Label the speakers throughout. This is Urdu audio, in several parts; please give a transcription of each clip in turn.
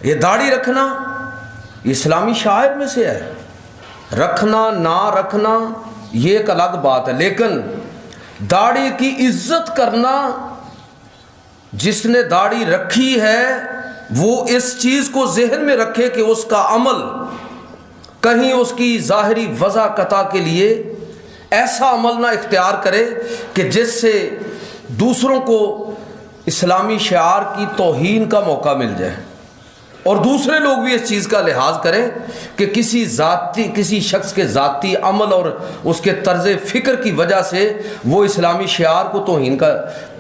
Speaker 1: یہ داڑھی رکھنا اسلامی شعائر میں سے ہے، رکھنا نہ رکھنا یہ ایک الگ بات ہے، لیکن داڑھی کی عزت کرنا، جس نے داڑھی رکھی ہے وہ اس چیز کو ذہن میں رکھے کہ اس کا عمل کہیں اس کی ظاہری وضاحت کے لیے ایسا عمل نہ اختیار کرے کہ جس سے دوسروں کو اسلامی شعار کی توہین کا موقع مل جائے، اور دوسرے لوگ بھی اس چیز کا لحاظ کریں کہ کسی شخص کے ذاتی عمل اور اس کے طرز فکر کی وجہ سے وہ اسلامی شعار کو توہین کا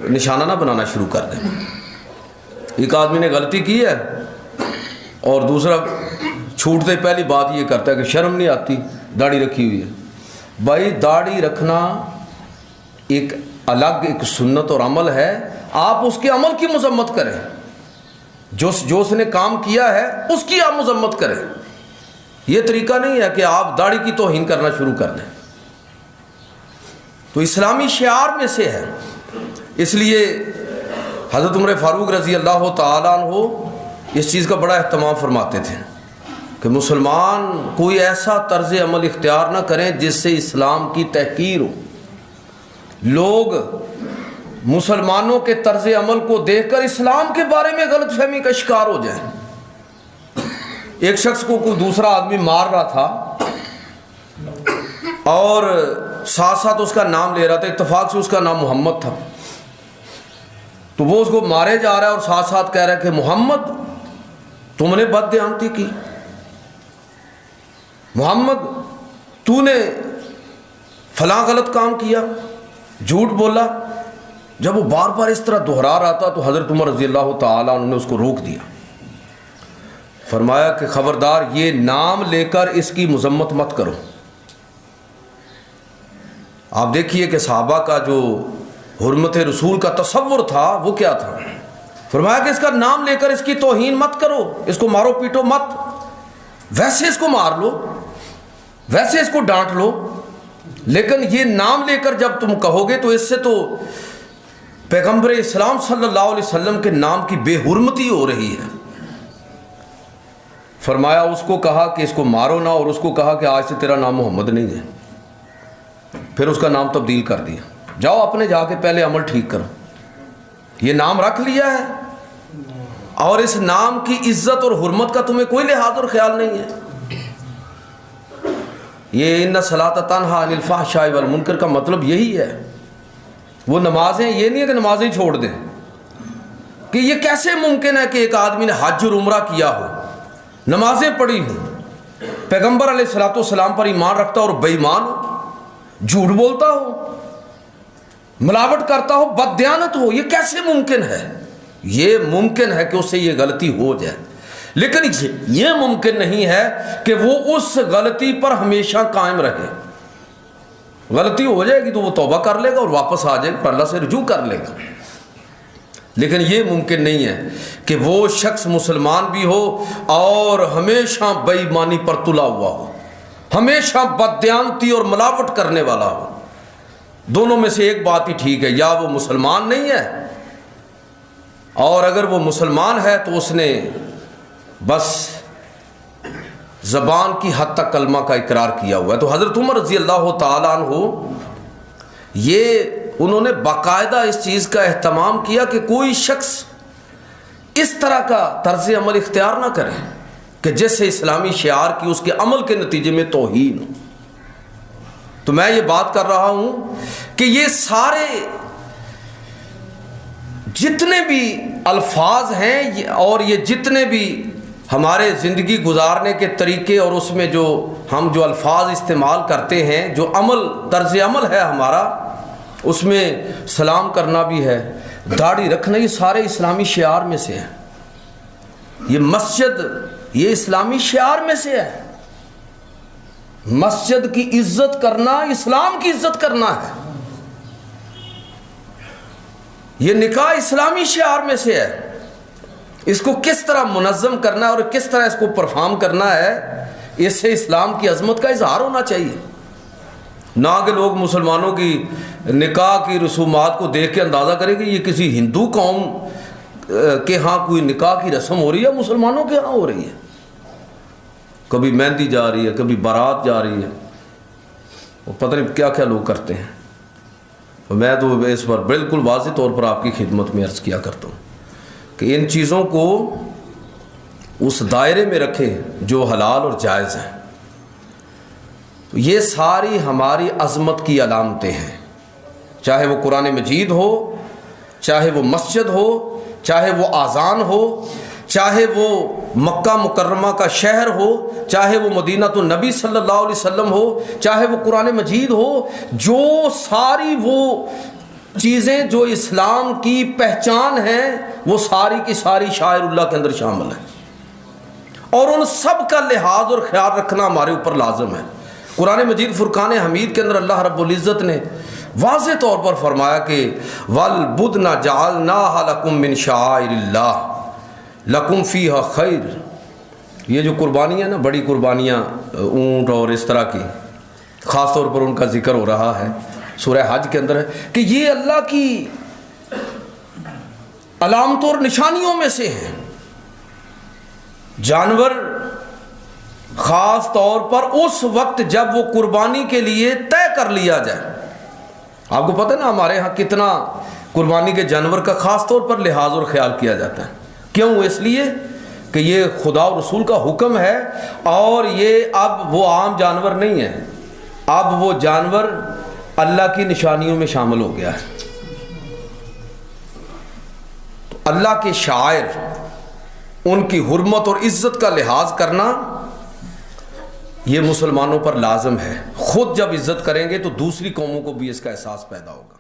Speaker 1: نشانہ نہ بنانا شروع کر دیں۔ ایک آدمی نے غلطی کی ہے اور دوسرا چھوٹتے پہلی بات یہ کرتا ہے کہ شرم نہیں آتی داڑھی رکھی ہوئی ہے۔ بھائی داڑھی رکھنا ایک الگ ایک سنت اور عمل ہے، آپ اس کے عمل کی مذمت کریں، جو اس نے کام کیا ہے اس کی آپ مذمت کریں۔ یہ طریقہ نہیں ہے کہ آپ داڑھی کی توہین کرنا شروع کر دیں۔ تو اسلامی شعار میں سے ہے، اس لیے حضرت عمر فاروق رضی اللہ تعالیٰ عنہ اس چیز کا بڑا اہتمام فرماتے تھے کہ مسلمان کوئی ایسا طرز عمل اختیار نہ کریں جس سے اسلام کی تحقیر ہو، لوگ مسلمانوں کے طرز عمل کو دیکھ کر اسلام کے بارے میں غلط فہمی کا شکار ہو جائیں۔ ایک شخص کو کوئی دوسرا آدمی مار رہا تھا اور ساتھ ساتھ اس کا نام لے رہا تھا، اتفاق سے اس کا نام محمد تھا، تو وہ اس کو مارے جا رہا ہے اور ساتھ ساتھ کہہ رہا ہے کہ محمد تم نے بددیانتی کی، محمد تو نے فلاں غلط کام کیا، جھوٹ بولا۔ جب وہ بار بار اس طرح دہرا رہا تھا تو حضرت عمر رضی اللہ تعالیٰ عنہ نے اس کو روک دیا، فرمایا کہ خبردار یہ نام لے کر اس کی مذمت مت کرو۔ آپ دیکھیے کہ صحابہ کا جو حرمت رسول کا تصور تھا وہ کیا تھا، فرمایا کہ اس کا نام لے کر اس کی توہین مت کرو، اس کو مارو پیٹو مت، ویسے اس کو مار لو، ویسے اس کو ڈانٹ لو، لیکن یہ نام لے کر جب تم کہو گے تو اس سے تو پیغمبر اسلام صلی اللہ علیہ وسلم کے نام کی بے حرمتی ہو رہی ہے۔ فرمایا اس کو کہا کہ اس کو مارو نہ، اور اس کو کہا کہ آج سے تیرا نام محمد نہیں ہے، پھر اس کا نام تبدیل کر دیا، جاؤ اپنے جا کے پہلے عمل ٹھیک کرو، یہ نام رکھ لیا ہے اور اس نام کی عزت اور حرمت کا تمہیں کوئی لحاظ اور خیال نہیں ہے۔ یہ ان الصلاۃ تنہی عن الفحشاء والمنکر کا مطلب یہی ہے۔ وہ نمازیں یہ نہیں ہے کہ نمازیں چھوڑ دیں، کہ یہ کیسے ممکن ہے کہ ایک آدمی نے حج اور عمرہ کیا ہو، نمازیں پڑھی ہوں، پیغمبر علیہ الصلوۃ والسلام پر ایمان رکھتا ہو اور بے ایمان ہو، جھوٹ بولتا ہو، ملاوٹ کرتا ہو، بددیانت ہو، یہ کیسے ممکن ہے؟ یہ ممکن ہے کہ اس سے یہ غلطی ہو جائے، لیکن یہ ممکن نہیں ہے کہ وہ اس غلطی پر ہمیشہ قائم رہے۔ غلطی ہو جائے گی تو وہ توبہ کر لے گا اور واپس آ جائے گا، اللہ سے رجوع کر لے گا، لیکن یہ ممکن نہیں ہے کہ وہ شخص مسلمان بھی ہو اور ہمیشہ بے ایمانی پر تلا ہوا ہو، ہمیشہ بددیانتی اور ملاوٹ کرنے والا ہو۔ دونوں میں سے ایک بات ہی ٹھیک ہے، یا وہ مسلمان نہیں ہے، اور اگر وہ مسلمان ہے تو اس نے بس زبان کی حد تک کلمہ کا اقرار کیا ہوا ہے۔ تو حضرت عمر رضی اللہ تعالیٰ عنہ انہوں نے باقاعدہ اس چیز کا اہتمام کیا کہ کوئی شخص اس طرح کا طرز عمل اختیار نہ کرے کہ جس سے اسلامی شعار کی اس کے عمل کے نتیجے میں توہین ہو۔ تو میں یہ بات کر رہا ہوں کہ یہ سارے جتنے بھی الفاظ ہیں اور یہ جتنے بھی ہمارے زندگی گزارنے کے طریقے اور اس میں جو ہم جو الفاظ استعمال کرتے ہیں، جو طرز عمل ہے ہمارا، اس میں سلام کرنا بھی ہے، داڑھی رکھنا، یہ سارے اسلامی شعار میں سے ہیں۔ یہ مسجد یہ اسلامی شعار میں سے ہے۔ مسجد کی عزت کرنا اسلام کی عزت کرنا ہے۔ یہ نکاح اسلامی شعار میں سے ہے۔ اس کو کس طرح منظم کرنا ہے اور کس طرح اس کو پرفارم کرنا ہے، اس سے اسلام کی عظمت کا اظہار ہونا چاہیے، نہ کہ لوگ مسلمانوں کی نکاح کی رسومات کو دیکھ کے اندازہ کریں کہ یہ کسی ہندو قوم کے ہاں کوئی نکاح کی رسم ہو رہی ہے، مسلمانوں کے ہاں ہو رہی ہے. کبھی مہندی جا رہی ہے، کبھی بارات جا رہی ہے، وہ پتہ نہیں کیا کیا لوگ کرتے ہیں. میں تو اس پر بالکل واضح طور پر آپ کی خدمت میں عرض کیا کرتا ہوں کہ ان چیزوں کو اس دائرے میں رکھیں جو حلال اور جائز ہیں. یہ ساری ہماری عظمت کی علامتیں ہیں، چاہے وہ قرآن مجید ہو، چاہے وہ مسجد ہو، چاہے وہ اذان ہو، چاہے وہ مکہ مکرمہ کا شہر ہو، چاہے وہ مدینہ النبی صلی اللہ علیہ وسلم ہو، چاہے وہ قرآن مجید ہو. جو ساری وہ چیزیں جو اسلام کی پہچان ہیں وہ ساری کی ساری شاعر اللہ کے اندر شامل ہیں، اور ان سب کا لحاظ اور خیال رکھنا ہمارے اوپر لازم ہے. قرآن مجید فرقان حمید کے اندر اللہ رب العزت نے واضح طور پر فرمایا کہ وَالْبُدْنَ جَعَلْنَاهَا لَكُم مِّن شَعَائِرِ اللَّهِ لَكُم فِيهَا خَيْرٌ. یہ جو قربانیاں نا، بڑی قربانیاں اونٹ اور اس طرح کی، خاص طور پر ان کا ذکر ہو رہا ہے سورہ حج کے اندر، ہے کہ یہ اللہ کی علامتوں اور نشانیوں میں سے ہیں. جانور خاص طور پر اس وقت جب وہ قربانی کے لیے طے کر لیا جائے. آپ کو پتہ ہے نا ہمارے ہاں کتنا قربانی کے جانور کا خاص طور پر لحاظ اور خیال کیا جاتا ہے. کیوں؟ اس لیے کہ یہ خدا اور رسول کا حکم ہے، اور یہ اب وہ عام جانور نہیں ہے، اب وہ جانور اللہ کی نشانیوں میں شامل ہو گیا ہے. تو اللہ کے شاعر، ان کی حرمت اور عزت کا لحاظ کرنا یہ مسلمانوں پر لازم ہے. خود جب عزت کریں گے تو دوسری قوموں کو بھی اس کا احساس پیدا ہوگا.